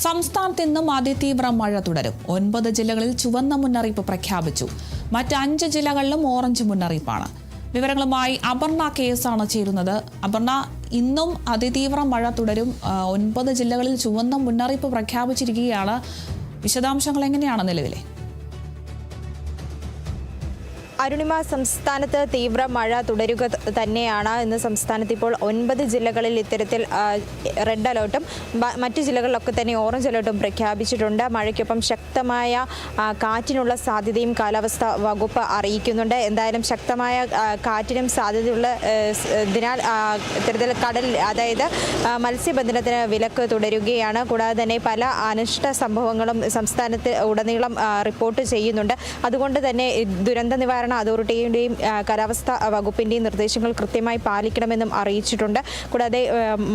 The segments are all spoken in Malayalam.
സംസ്ഥാനത്ത് ഇന്നും അതിതീവ്ര മഴ തുടരും. 9 ജില്ലകളിൽ ചുവന്ന മുന്നറിയിപ്പ് പ്രഖ്യാപിച്ചു. മറ്റ് 5 ജില്ലകളിലും ഓറഞ്ച് മുന്നറിയിപ്പാണ്. വിവരങ്ങളുമായി അപർണ കേസാണ് ചേരുന്നത്. അപർണ, ഇന്നും അതിതീവ്ര മഴ തുടരും. 9 ജില്ലകളിൽ ചുവന്ന മുന്നറിയിപ്പ് പ്രഖ്യാപിച്ചിരിക്കുകയാണ്. വിശദാംശങ്ങൾ എങ്ങനെയാണ് നിലവിലെ? അരുണിമ, സംസ്ഥാനത്ത് തീവ്ര മഴ തുടരുക തന്നെയാണ്. ഇന്ന് സംസ്ഥാനത്ത് ഇപ്പോൾ 9 ജില്ലകളിൽ ഇത്തരത്തിൽ റെഡ് അലേർട്ടും മറ്റു ജില്ലകളിലൊക്കെ തന്നെ ഓറഞ്ച് അലേർട്ടും പ്രഖ്യാപിച്ചിട്ടുണ്ട്. മഴയ്ക്കൊപ്പം ശക്തമായ കാറ്റിനുള്ള സാധ്യതയും കാലാവസ്ഥാ വകുപ്പ് അറിയിക്കുന്നുണ്ട്. എന്തായാലും ശക്തമായ കാറ്റിനും സാധ്യതയുള്ള ഇതിനാൽ ഇത്തരത്തിൽ കടൽ, അതായത് മത്സ്യബന്ധനത്തിന് വിലക്ക് തുടരുകയാണ്. കൂടാതെ തന്നെ പല അനിഷ്ട സംഭവങ്ങളും സംസ്ഥാനത്ത് ഉടനീളം റിപ്പോർട്ട് ചെയ്യുന്നുണ്ട്. അതുകൊണ്ട് തന്നെ ദുരന്ത നിവാരണ അതോറിറ്റിയുടെയും കാലാവസ്ഥാ വകുപ്പിന്റെയും നിർദ്ദേശങ്ങൾ കൃത്യമായി പാലിക്കണമെന്നും അറിയിച്ചിട്ടുണ്ട്. കൂടാതെ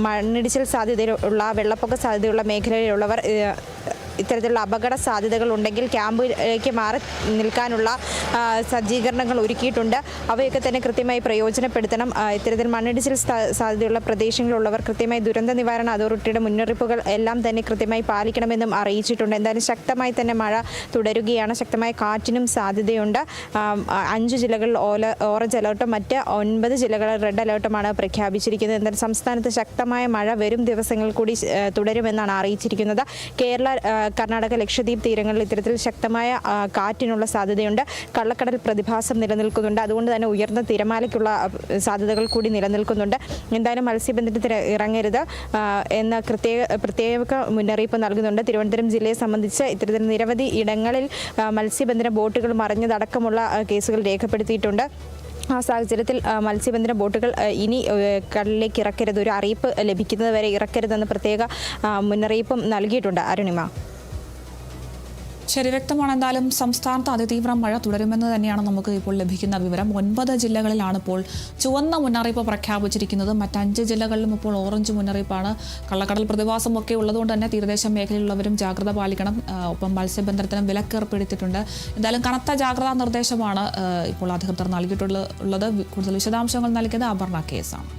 മണ്ണിടിച്ചിൽ സാധ്യതയുള്ള, വെള്ളപ്പൊക്ക സാധ്യതയുള്ള മേഖലയിലുള്ളവർ ഇത്തരത്തിലുള്ള അപകട സാധ്യതകൾ ഉണ്ടെങ്കിൽ ക്യാമ്പിലേക്ക് മാറി നിൽക്കാനുള്ള സജ്ജീകരണങ്ങൾ ഒരുക്കിയിട്ടുണ്ട്. അവയൊക്കെ തന്നെ കൃത്യമായി പ്രയോജനപ്പെടുത്തണം. ഇത്തരത്തിൽ മണ്ണിടിച്ചിൽ സാധ്യതയുള്ള പ്രദേശങ്ങളിലുള്ളവർ കൃത്യമായി ദുരന്ത നിവാരണ അതോറിറ്റിയുടെ മുന്നറിയിപ്പുകൾ എല്ലാം തന്നെ കൃത്യമായി പാലിക്കണമെന്നും അറിയിച്ചിട്ടുണ്ട്. എന്തായാലും ശക്തമായി തന്നെ മഴ തുടരുകയാണ്. ശക്തമായ കാറ്റിനും സാധ്യതയുണ്ട്. 5 ജില്ലകളിൽ ഓറഞ്ച് അലേർട്ടും മറ്റ് 9 ജില്ലകളിൽ റെഡ് അലേർട്ടുമാണ് പ്രഖ്യാപിച്ചിരിക്കുന്നത്. എന്തായാലും സംസ്ഥാനത്ത് ശക്തമായ മഴ വരും ദിവസങ്ങളിൽ കൂടി തുടരുമെന്നാണ് അറിയിച്ചിരിക്കുന്നത്. കേരള, കർണാടക, ലക്ഷദ്വീപ് തീരങ്ങളിൽ ഇത്തരത്തിൽ ശക്തമായ കാറ്റിനുള്ള സാധ്യതയുണ്ട്. കള്ളക്കടൽ പ്രതിഭാസം നിലനിൽക്കുന്നുണ്ട്. അതുകൊണ്ട് തന്നെ ഉയർന്ന തിരമാലയ്ക്കുള്ള സാധ്യതകൾ കൂടി നിലനിൽക്കുന്നുണ്ട്. എന്തായാലും മത്സ്യബന്ധനത്തിന് ഇറങ്ങരുത് എന്ന പ്രത്യേക മുന്നറിയിപ്പ് നൽകുന്നുണ്ട്. തിരുവനന്തപുരം ജില്ലയെ സംബന്ധിച്ച് ഇത്തരത്തിൽ നിരവധി ഇടങ്ങളിൽ മത്സ്യബന്ധന ബോട്ടുകൾ മറിഞ്ഞതടക്കമുള്ള കേസുകൾ രേഖപ്പെടുത്തിയിട്ടുണ്ട്. ആ സാഹചര്യത്തിൽ മത്സ്യബന്ധന ബോട്ടുകൾ ഇനി കടലിലേക്ക് ഇറക്കരുത്, ഒരു അറിയിപ്പ് ലഭിക്കുന്നതുവരെ ഇറക്കരുതെന്ന് പ്രത്യേക മുന്നറിയിപ്പും നൽകിയിട്ടുണ്ട്. അരുണിമ, ശരി, വ്യക്തമാണ്. എന്തായാലും സംസ്ഥാനത്ത് അതിതീവ്ര മഴ തുടരുമെന്ന് തന്നെയാണ് നമുക്ക് ഇപ്പോൾ ലഭിക്കുന്ന വിവരം. 9 ജില്ലകളിലാണ് ഇപ്പോൾ ചുവന്ന മുന്നറിയിപ്പ് പ്രഖ്യാപിച്ചിരിക്കുന്നത്. മറ്റ് 5 ജില്ലകളിലും ഇപ്പോൾ ഓറഞ്ച് മുന്നറിയിപ്പാണ്. കള്ളക്കടൽ പ്രതിഭാസമൊക്കെ ഉള്ളതുകൊണ്ട് തന്നെ തീരദേശ മേഖലയിലുള്ളവരും ജാഗ്രത പാലിക്കണം. ഒപ്പം മത്സ്യബന്ധനത്തിനും വിലക്കേർപ്പെടുത്തിയിട്ടുണ്ട്. എന്തായാലും കനത്ത ജാഗ്രതാ നിർദ്ദേശമാണ് ഇപ്പോൾ അധികൃതർ നൽകിയിട്ടുള്ളത്. കൂടുതൽ വിശദാംശങ്ങൾ നൽകിയത് അപർണ കേസാണ്.